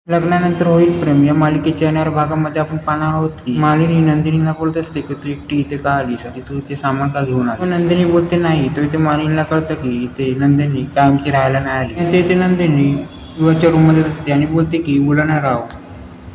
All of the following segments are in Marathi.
लग्नानंतर होईल प्रेम या मालिकेच्या येणाऱ्या भागामध्ये आपण पाहणार आहोत की मालिनी नंदिनीला बोलत असते की तू एकटी इथे का आलीस आणि तू इथे सामान का घेऊन आली. नंदिनी बोलते नाही, तर इथे मालिनीला कळतं की इथे नंदिनी कायमची राहायला नाही आली. इथे नंदिनी जीवाच्या रूम मध्ये जाते आणि बोलते की बोला राव,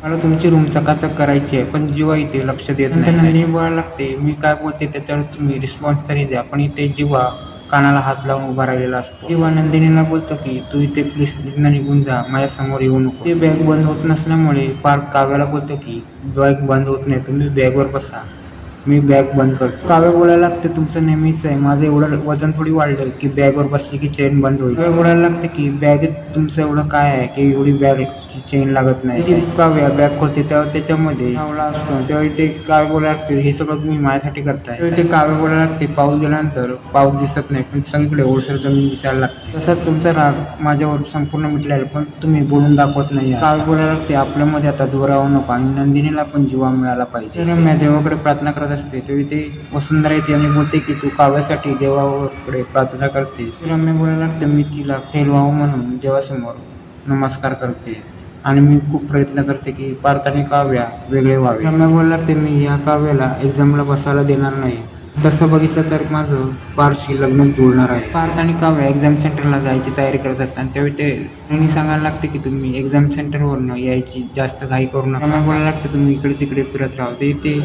मला तुमची रूम चकाचक करायची आहे, पण जीवा इथे लक्ष देत नाही. नंदिनी बोलायला लागते मी काय बोलते त्याच्यावर तुम्ही रिस्पॉन्स तरी द्या, पण इथे जीवा कानाला हात लावून उभा राहिलेला असतो. तेव्हा नंदिनीला बोलतो की तू इथे प्लीज इथनं निघून जा, माझ्या समोर येऊ नको. ते बॅग बंद होत नसल्यामुळे पार्थ काव्याला बोलतो की बॅग बंद होत नाही, तुम्ही बॅगवर बसा, मी बॅग बंद करतो. काव्य बोलायला लागते तुमचं नेहमीच आहे, माझं एवढं वजन थोडी वाढलं की बॅगवर बसली की चेन बंद होईल. काव्य बोलायला लागते की बॅगेत तुमचं एवढं काय आहे की एवढी बॅगची चेन लागत नाही. ती काव्य बॅग खोलते तेव्हा त्याच्यामध्ये नावला असतो. तेव्हा इथे काव्य बोलायला लागते हे सगळं तुम्ही माझ्यासाठी करताय. तेव्हा इथे काव्य बोलायला लागते पाऊस गेल्यानंतर पाऊस दिसत नाही, पण सगळीकडे ओलसर जमीन दिसायला लागते. तसंच तुमचा राग माझ्यावर संपूर्ण मिटलेला, पण तुम्ही बोलून दाखवत नाही. काव्य बोलायला लागते आपल्यामध्ये आता दुरावा नको आणि नंदिनीला पण जीवा मिळाला पाहिजे. रम्या देवाकडे प्रार्थना करत असते तेव्हा इथे वसुंधरा येते आणि बोलते की तू काव्यासाठी देवाकडे प्रार्थना करतेस. रम्या बोलायला लागते मी तिला फेल व्हावं म्हणून देवासमोर नमस्कार करते आणि मी खूप प्रयत्न करते की पार्थ आणि काव्या वेगळे व्हावे. रम्या बोलायला लागते मी या काव्याला एक्झामला बसायला देणार नाही, तसं बघितलं तर माझं पार्थशी लग्न जुळणार आहे. पार्थ आणि काव्या एक्झाम सेंटरला जायची तयारी करत असतात आणि तेव्हा ते सांगायला लागते की तुम्ही एक्झाम सेंटरवरनं यायची जास्त घाई करू नका. रम्या बोलायला लागते तुम्ही इकडे तिकडे फिरत राहा. ते